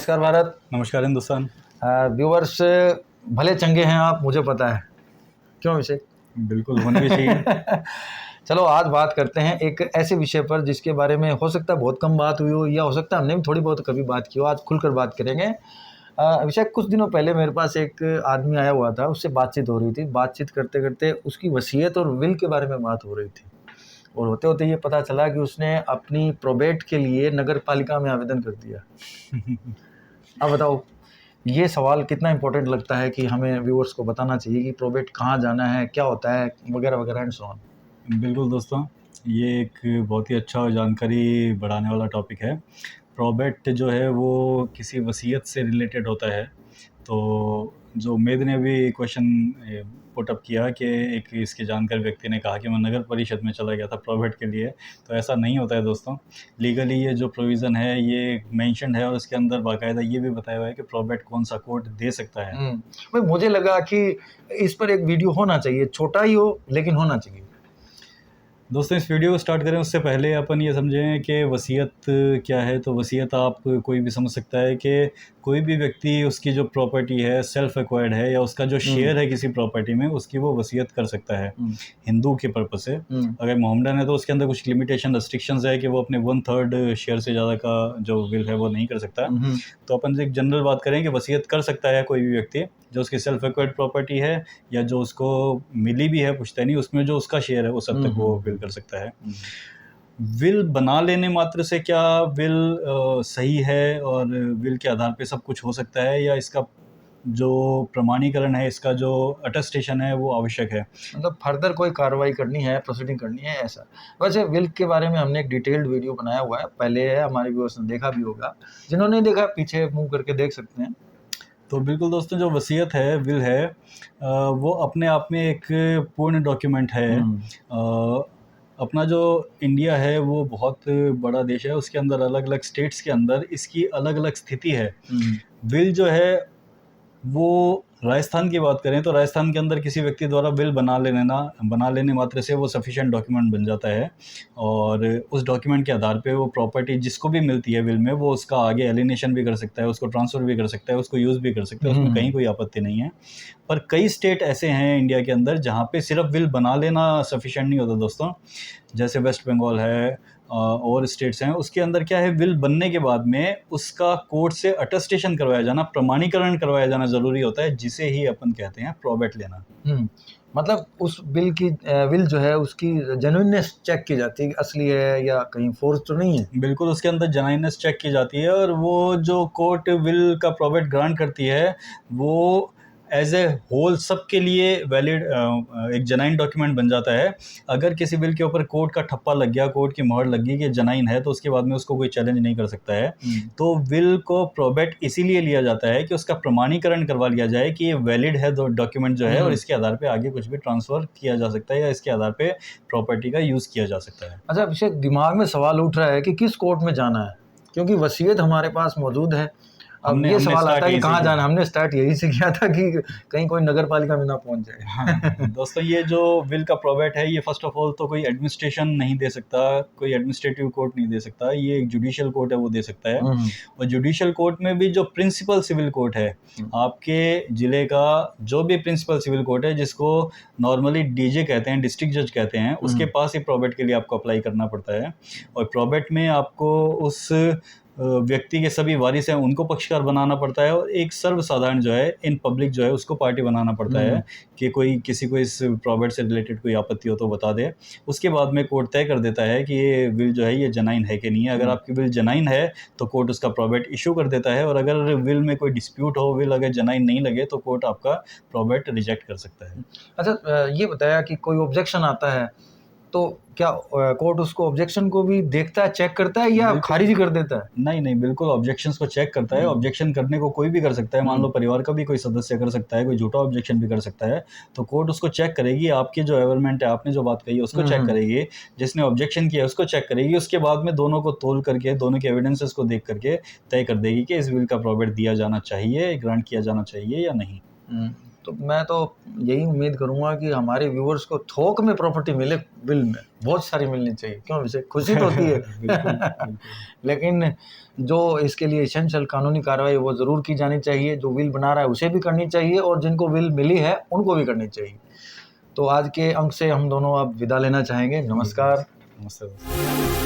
नमस्कार भारत। नमस्कार हिंदुस्तान। व्यूवर्स, भले चंगे हैं आप, मुझे पता है। क्यों अभिषेक? बिल्कुल होने भी चाहिए। चलो आज बात करते हैं एक ऐसे विषय पर जिसके बारे में हो सकता है बहुत कम बात हुई हो, या हो सकता है हमने भी थोड़ी बहुत कभी बात की हो। आज खुलकर बात करेंगे। अभिषेक, कुछ दिनों पहले मेरे पास एक आदमी आया हुआ था, उससे बातचीत हो रही थी। बातचीत करते करते उसकी वसीयत और विल के बारे में बात हो रही थी, और होते होते ये पता चला कि उसने अपनी प्रोबेट के लिए नगर पालिका में आवेदन कर दिया। अब बताओ, ये सवाल कितना इम्पोर्टेंट लगता है कि हमें व्यूअर्स को बताना चाहिए कि प्रोबेट कहाँ जाना है, क्या होता है, वगैरह वगैरह एंड सो ऑन। बिल्कुल दोस्तों, ये एक बहुत ही अच्छा और जानकारी बढ़ाने वाला टॉपिक है। प्रोबेट जो है वो किसी वसीयत से रिलेटेड होता है। तो जो उम्मेद ने भी क्वेश्चन पुट अप किया कि एक इसके जानकार व्यक्ति ने कहा कि मैं नगर परिषद में चला गया था प्रोबेट के लिए, तो ऐसा नहीं होता है दोस्तों। लीगली ये जो प्रोविज़न है ये मेंशन्ड है और उसके अंदर बाकायदा ये भी बताया हुआ है कि प्रोबेट कौन सा कोर्ट दे सकता है। भाई मुझे लगा कि इस पर एक वीडियो होना चाहिए, छोटा ही हो लेकिन होना चाहिए। दोस्तों, इस वीडियो को स्टार्ट करें उससे पहले अपन ये समझें कि वसीयत क्या है। तो वसीयत आप कोई भी समझ सकता है कि कोई भी व्यक्ति उसकी जो प्रॉपर्टी है सेल्फ एक्वायर्ड है या उसका जो शेयर है किसी प्रॉपर्टी में, उसकी वो वसीयत कर सकता है हिंदू के पर्पज से। अगर मोहम्मडन है तो उसके अंदर कुछ लिमिटेशन रेस्ट्रिक्शंस है कि वो अपने 1/3 शेयर से ज़्यादा का जो विल है वो नहीं कर सकता। तो अपन एक जनरल बात करें कि वसीयत कर सकता है कोई भी व्यक्ति जो उसकी सेल्फ एक्वायर्ड प्रॉपर्टी है या जो उसको मिली भी है पुश्तैनी, उसमें जो उसका शेयर है उस हद तक वो विल कर सकता है। विल बना लेने मात्र से क्या विल सही है और विल के आधार पे सब कुछ हो सकता है, या इसका जो प्रमाणीकरण है, इसका जो अटेस्टेशन है वो आवश्यक है? मतलब फर्दर कोई कार्रवाई करनी है, प्रोसीडिंग करनी है, ऐसा। वैसे विल के बारे में हमने एक डिटेल्ड वीडियो बनाया हुआ है, पहले है, हमारे व्यूअर्स ने देखा भी होगा। जिन्होंने नहीं देखा पीछे मूव करके देख सकते हैं। तो बिल्कुल दोस्तों, जो वसीयत है, विल है, वो अपने आप में एक पूर्ण डॉक्यूमेंट है। अपना जो इंडिया है वो बहुत बड़ा देश है, उसके अंदर अलग अलग स्टेट्स के अंदर इसकी अलग अलग स्थिति है। विल जो है वो राजस्थान की बात करें तो राजस्थान के अंदर किसी व्यक्ति द्वारा विल बना लेने मात्र से वो सफिशिएंट डॉक्यूमेंट बन जाता है, और उस डॉक्यूमेंट के आधार पे वो प्रॉपर्टी जिसको भी मिलती है विल में, वो उसका आगे एलिनेशन भी कर सकता है, उसको ट्रांसफ़र भी कर सकता है, उसको यूज़ भी कर सकता है, उसमें कहीं कोई आपत्ति नहीं है। पर कई स्टेट ऐसे हैं इंडिया के अंदर जहाँ पे सिर्फ विल बना लेना सफिशिएंट नहीं होता दोस्तों। जैसे वेस्ट बंगाल है और स्टेट्स हैं, उसके अंदर क्या है, विल बनने के बाद में उसका कोर्ट से अटेस्टेशन करवाया जाना, प्रमाणीकरण करवाया जाना ज़रूरी होता है, जिसे ही अपन कहते हैं प्रोबेट लेना। मतलब उस विल जो है उसकी जेन्युइननेस चेक की जाती है, असली है या कहीं फोर्स तो नहीं है। बिल्कुल, उसके अंदर जेन्युइननेस चेक की जाती है, और वो जो कोर्ट विल का प्रोबेट ग्रांट करती है वो एज ए होल सबके लिए वैलिड एक जेन्युइन डॉक्यूमेंट बन जाता है। अगर किसी विल के ऊपर कोर्ट का ठप्पा लग गया, कोर्ट की मोहर लग गई कि जेन्युइन है, तो उसके बाद में उसको कोई चैलेंज नहीं कर सकता है। तो विल को प्रोबेट इसीलिए लिया जाता है कि उसका प्रमाणीकरण करवा लिया जाए कि ये वैलिड है डॉक्यूमेंट जो है, और इसके आधार पे आगे कुछ भी ट्रांसफ़र किया जा सकता है या इसके आधार पे प्रॉपर्टी का यूज़ किया जा सकता है। अच्छा अभिषेक, दिमाग में सवाल उठ रहा है कि किस कोर्ट में जाना है, क्योंकि वसीयत हमारे पास मौजूद है। अब ये सवाल आता है कि कहाँ जाना। हमने स्टार्ट यही से किया था कि कहीं कोई नगर पालिका में ना पहुंच जाए। हाँ दोस्तों, ये जो विल का प्रोबेट है ये फर्स्ट ऑफ ऑल तो कोई एडमिनिस्ट्रेशन नहीं दे सकता, कोई एडमिनिस्ट्रेटिव कोर्ट नहीं दे सकता, ये एक जुडिशियल कोर्ट है वो दे सकता है। और जुडिशियल कोर्ट में भी जो प्रिंसिपल सिविल कोर्ट है, आपके ज़िले का जो भी प्रिंसिपल सिविल कोर्ट है, जिसको नॉर्मली डीजे कहते हैं, डिस्ट्रिक्ट जज कहते हैं, उसके पास ही प्रोबेट के लिए आपको अप्लाई करना पड़ता है। और प्रोबेट में आपको उस व्यक्ति के सभी वारिस हैं उनको पक्षकार बनाना पड़ता है, और एक सर्वसाधारण जो है इन पब्लिक जो है उसको पार्टी बनाना पड़ता है कि कोई किसी को इस प्रोबेट से रिलेटेड कोई आपत्ति हो तो बता दे। उसके बाद में कोर्ट तय कर देता है कि ये विल जो है ये जेन्युइन है कि नहीं है। अगर आपकी विल जेन्युइन है तो कोर्ट उसका प्रोबेट इशू कर देता है, और अगर विल में कोई डिस्प्यूट हो, विल अगर जेन्युइन नहीं लगे, तो कोर्ट आपका प्रोबेट रिजेक्ट कर सकता है। अच्छा, ये बताया कि कोई ऑब्जेक्शन आता है तो क्या कोर्ट उसको ऑब्जेक्शन को भी देखता है, चेक करता है, या खारिज कर देता है? नहीं, बिल्कुल ऑब्जेक्शंस को चेक करता है। ऑब्जेक्शन करने को कोई भी कर सकता है, मान लो परिवार का भी कोई सदस्य कर सकता है, कोई झूठा ऑब्जेक्शन भी कर सकता है। तो कोर्ट उसको चेक करेगी, आपकी जो एवरमेंट है, आपने जो बात कही है उसको चेक करेगी, जिसने ऑब्जेक्शन किया है उसको चेक करेगी। उसके बाद में दोनों को तोल करके, दोनों के एविडेंसेस को देख करके तय कर देगी कि इस विल का प्रोबेट दिया जाना चाहिए, ग्रांट किया जाना चाहिए या नहीं। तो मैं तो यही उम्मीद करूंगा कि हमारे व्यूअर्स को थोक में प्रॉपर्टी मिले, विल में बहुत सारी मिलनी चाहिए, क्यों विषय खुशी तो होती है बिल्कुल। लेकिन जो इसके लिए एसेंशियल कानूनी कार्रवाई वो ज़रूर की जानी चाहिए, जो विल बना रहा है उसे भी करनी चाहिए और जिनको विल मिली है उनको भी करनी चाहिए। तो आज के अंक से हम दोनों अब विदा लेना चाहेंगे। नमस्कार। नमस्ते।